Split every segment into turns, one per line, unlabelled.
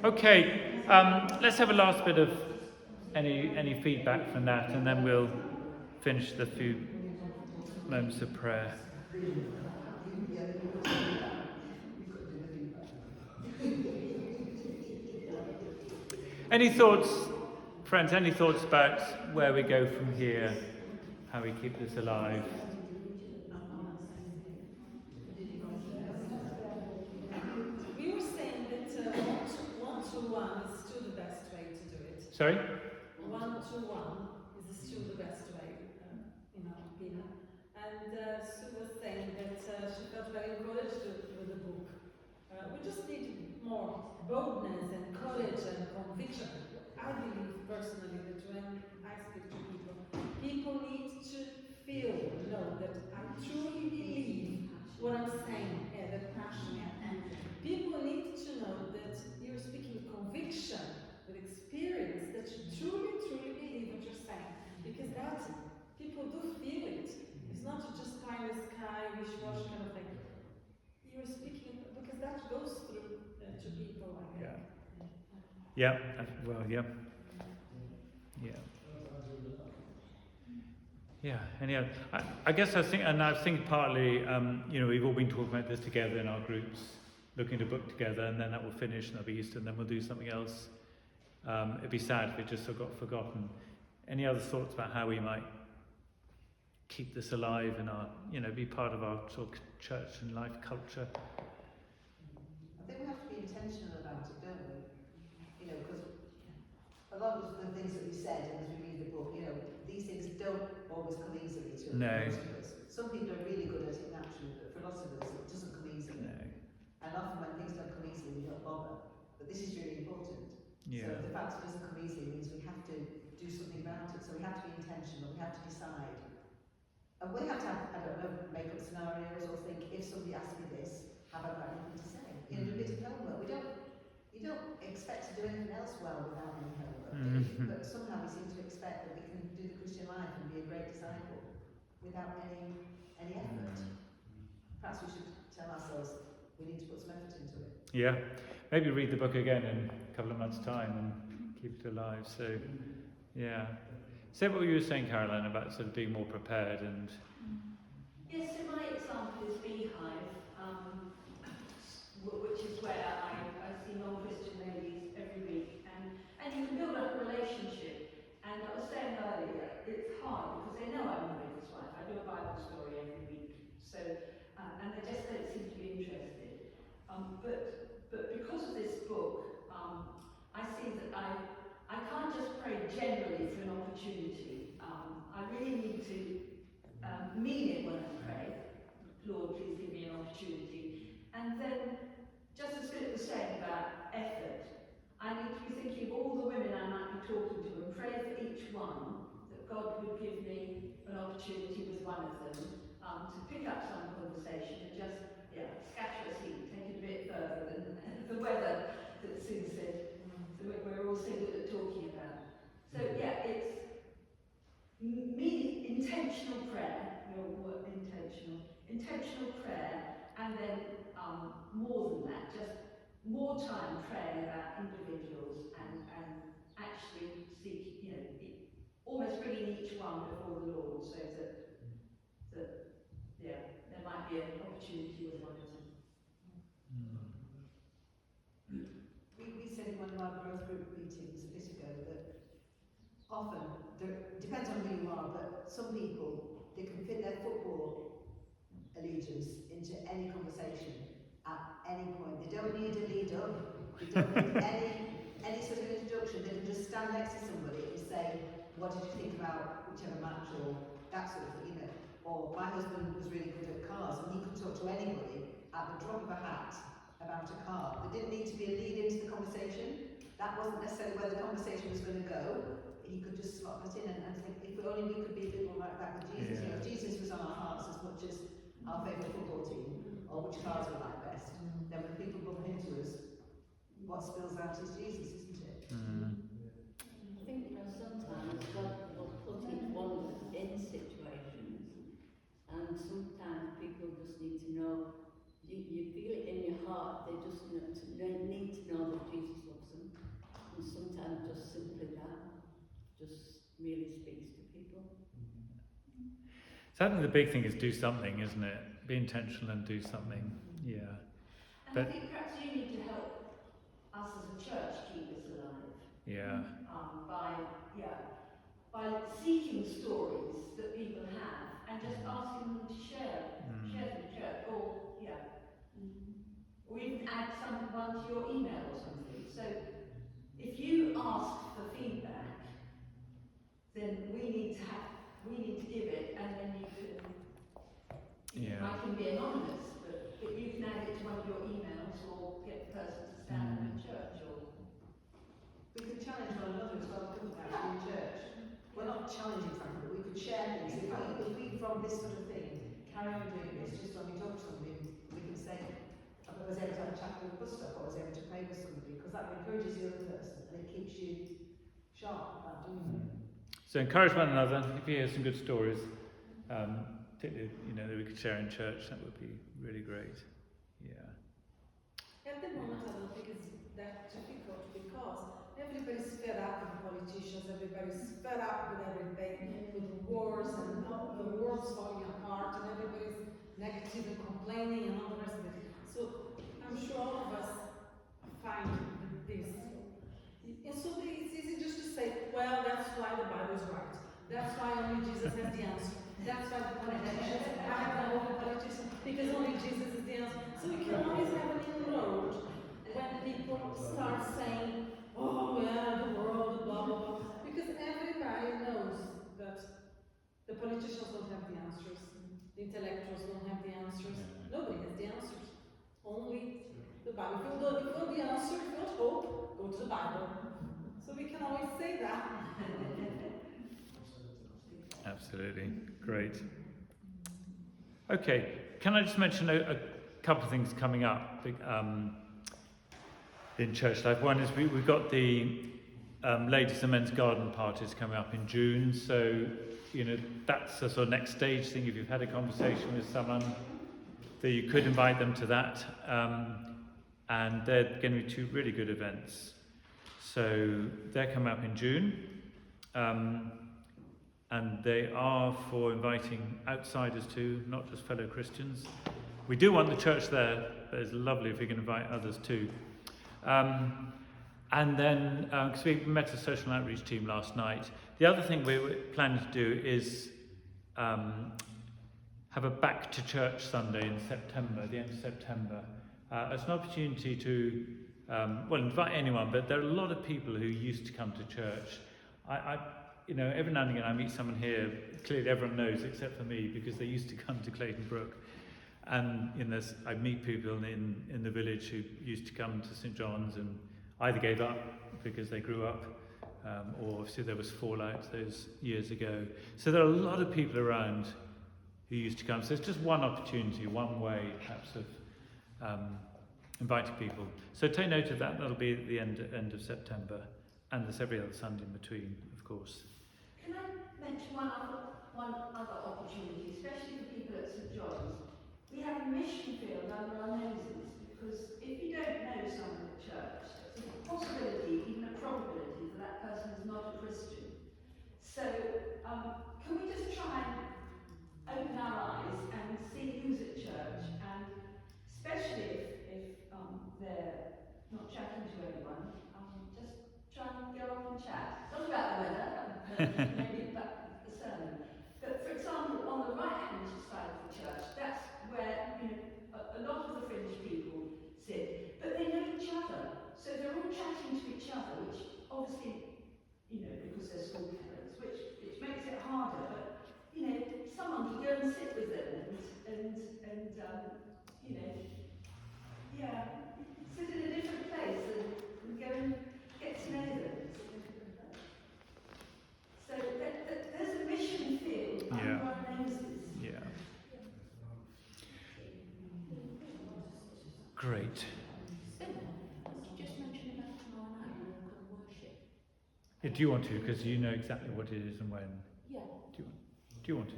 Okay, let's have a last bit of any feedback from that, and then we'll finish the few moments of prayer. Any thoughts, friends, any thoughts about where we go from here, how we keep this alive?
We were saying that one-to-one is still the best way to do it.
Sorry?
One-to-one is still the best way, in our opinion. And Sue was saying that she felt very encouraged with the book. We just need more boldness and courage and conviction. I believe personally that when I speak to people, people need to know that I truly believe what I'm saying, that passion. People need to know that you're speaking with conviction, with experience, that you truly, truly believe what you're saying. Because that, people do feel it. It's not just pie in the sky, wish-wash kind of thing. You're speaking, because that goes through to people, I think.
Yeah, well, yeah. Yeah. Yeah, anyhow, I guess I think partly, we've all been talking about this together in our groups, looking at a book together, and then that will finish, and that'll be Easter, and then we'll do something else. It'd be sad if it just got forgotten. Any other thoughts about how we might keep this alive in our, be part of our sort of church and life culture?
I think we have to be intentional about it, don't we? Because a lot of the things that we said, and as we read the book, these things don't always come easily to most of us. Some people are really good at it naturally, but for lots of us, it doesn't come easily.
No.
And often when things don't come easily, we don't bother. But this is really important.
Yeah.
So the fact it doesn't come easily means we have to do something about it. So we have to be intentional, we have to decide. And we have to have, I don't know, make up scenarios or think, if somebody asks me this, have I got anything to say? Do a bit of homework. You don't expect to do anything else well without any homework, do you? But somehow we seem to expect that we can do the Christian life and be a great disciple without any effort. Perhaps we should tell ourselves we need to put some effort into it.
Yeah, maybe read the book again in a couple of months' time and keep it alive. So, yeah. Say what you were saying, Caroline, about sort of being more prepared and.
Yes, so my example is Beehive, which is where I see non-Christian ladies every week, and you can build up a relationship. And I was saying earlier, it's hard because they know I'm a Moses wife. I do a Bible story every week, so and they just don't seem to be interested. But because of this book, I see that I can't just pray generally for an opportunity. I really need to mean it when I pray. Lord, please give me an opportunity. And then, just as Philip was saying about effort, I need to be thinking of all the women I might be talking to and pray for each one that God would give me an opportunity with one of them to pick up some conversation and just scatter a seed, take it a bit further than the weather that Sue said. So we're all so good at talking about. So it's intentional prayer, intentional prayer, and then more than that, just more time praying about individuals and actually seek, almost bringing each one before the Lord, so that there might be an opportunity with one of them.
We said in one of our growth group meetings a bit ago that often, it depends on who you are, but some people, they can fit their football allegiance into any conversation at any point. They don't need a lead up, they don't need any sort of introduction. They can just stand next to somebody and say, what did you think about whichever match, or that sort of thing, Or my husband was really good at cars and he could talk to anybody at the drop of a hat about a car. There didn't need to be a lead into the conversation. That wasn't necessarily where the conversation was going to go. He could just slot it in and think, if only we could be a bit more like that with Jesus.
Yeah.
If Jesus was on our hearts as much as our favourite football team, or which cars we like best, then when people bump into us, what spills out is Jesus, isn't it?
I think sometimes God will put each one of us in situations, and sometimes people just need to know, you feel it in your heart, they just need to know that Jesus loves them
So I think the big thing is do something, isn't it? Be intentional and do something. Yeah.
And
But-
I think perhaps you need to help us as a church keep us alive.
Yeah.
By seeking stories that people have and just asking them to share them in church, or even add one to your email or something. So if you ask for feedback, then we need to give it, and then you can.
Yeah.
I can be anonymous, but you can add it to one of your emails or get the person to stand in church or.
We could challenge one another as well, couldn't we, actually, in church? We're not challenging frankly, but we could share things. If we from this sort of thing carry on doing this, just when we talk to somebody, we can say, I was able to have a chat with a bus stop, I was able to pray with somebody, because that encourages the other person and it keeps you sharp about doing it.
So encourage one another. If you hear some good stories, particularly, that we could share in church, that would be really great. Yeah.
At the moment, I don't think it's that difficult because everybody's fed up with politicians, everybody's fed up with everything, with wars and all the world's falling apart, and everybody's negative and complaining and all the rest of it. So I'm sure all of us find this. And so it's easy just to say, well, that's why the Bible is right. That's why only Jesus has the answer. That's why the politicians, I have no hope in politicians, because only Jesus is the answer. So we can always have an inroad when people start saying, oh yeah, the world, blah, blah, blah. Because everybody knows that the politicians don't have the answers. The intellectuals don't have the answers. Nobody has the answers. Only the Bible. If you want the answer, if you want hope, go to the Bible. So we can always say that.
Absolutely. Great. Okay. Can I just mention a couple of things coming up in church life? One is we've got the ladies and men's garden parties coming up in June. So, that's a sort of next stage thing. If you've had a conversation with someone, that you could invite them to that. And they're going to be two really good events. So they're coming up in June. And they are for inviting outsiders too, not just fellow Christians. We do want the church there, but it's lovely if we can invite others too. And then, because we met a social outreach team last night, the other thing we were planning to do is have a back to church Sunday in September, the end of September. It's an opportunity to, invite anyone, but there are a lot of people who used to come to church. Every now and again I meet someone here, clearly everyone knows except for me, because they used to come to Clayton Brook. And I meet people in the village who used to come to St John's and either gave up because they grew up, or obviously there was fallout those years ago. So there are a lot of people around who used to come. So it's just one opportunity, one way perhaps of inviting people. So take note of that. That'll be at the end of September, and there's every other Sunday in between, of course.
Can I mention one other opportunity, especially for people at St John's? We have a mission field under our noses, because if you don't know someone at church, there's a possibility, even a probability, that that person is not a Christian. So can we just try and open our eyes and see who's at church, and especially if they're not chatting to anyone, just try and go off and chat. Not about the weather, maybe about the sermon. But for example, on the right-hand side of the church, that's where a lot of the fringe people sit. But they know each other, so they're all chatting to each other, which obviously, because they're school parents, which makes it harder. But someone could go and sit with them and sit in a different place and go and get to know them. So there's a mission field under our noses.
Yeah. Great.
Just mention about tomorrow night, walk and worship.
Yeah, do you want to? Because you know exactly what it is and when.
Yeah.
Do you want to?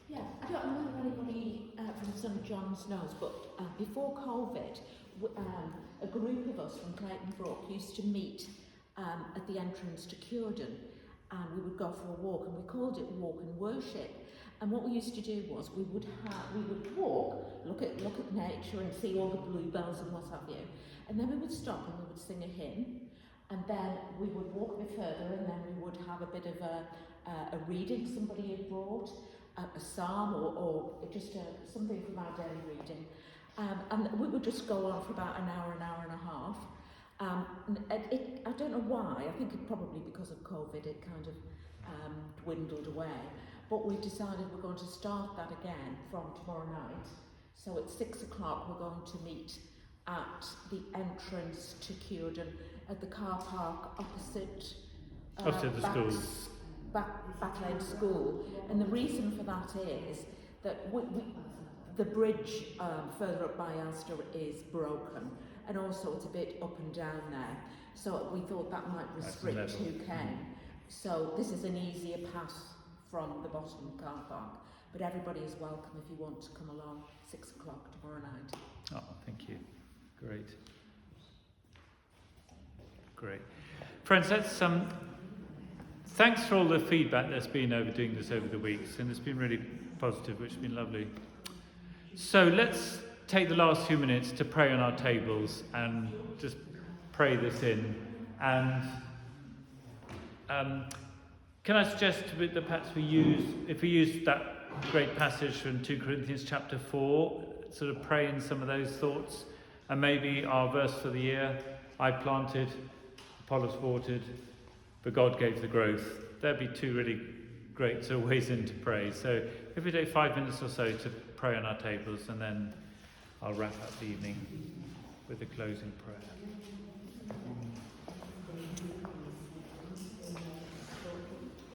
Yeah, I don't know if anybody from St John's knows, but before COVID, a group of us from Clayton Brook used to meet at the entrance to Curedon, and we would go for a walk, and we called it Walk and Worship. And what we used to do was we would walk, look at nature and see all the bluebells and what have you, and then we would stop and we would sing a hymn, and then we would walk a bit further, and then we would have a bit of a reading somebody had brought, a psalm or just something from our daily reading, and we would just go on for about an hour and a half. I don't know why. I think it probably because of COVID it kind of dwindled away. But we've decided we're going to start that again from tomorrow night. So at 6 o'clock we're going to meet at the entrance to Curedon at the car park opposite
Opposite the school.
Back Lane School. And the reason for that is that the bridge further up by Astor is broken, and also it's a bit up and down there. So we thought that might restrict who came. So this is an easier path from the bottom car park. But everybody is welcome if you want to come along 6 o'clock tomorrow night.
Oh, thank you. Great. Great. Friends, let's thanks for all the feedback that's been over doing this over the weeks, and it's been really positive, which has been lovely. So let's take the last few minutes to pray on our tables and just pray this in. And can I suggest that perhaps if we use that great passage from 2 Corinthians chapter 4, sort of pray in some of those thoughts, and maybe our verse for the year, I planted, Apollos watered, but God gave the growth. There'd be two really great sort of ways in to pray. So if we take 5 minutes or so to pray on our tables, and then I'll wrap up the evening with a closing prayer.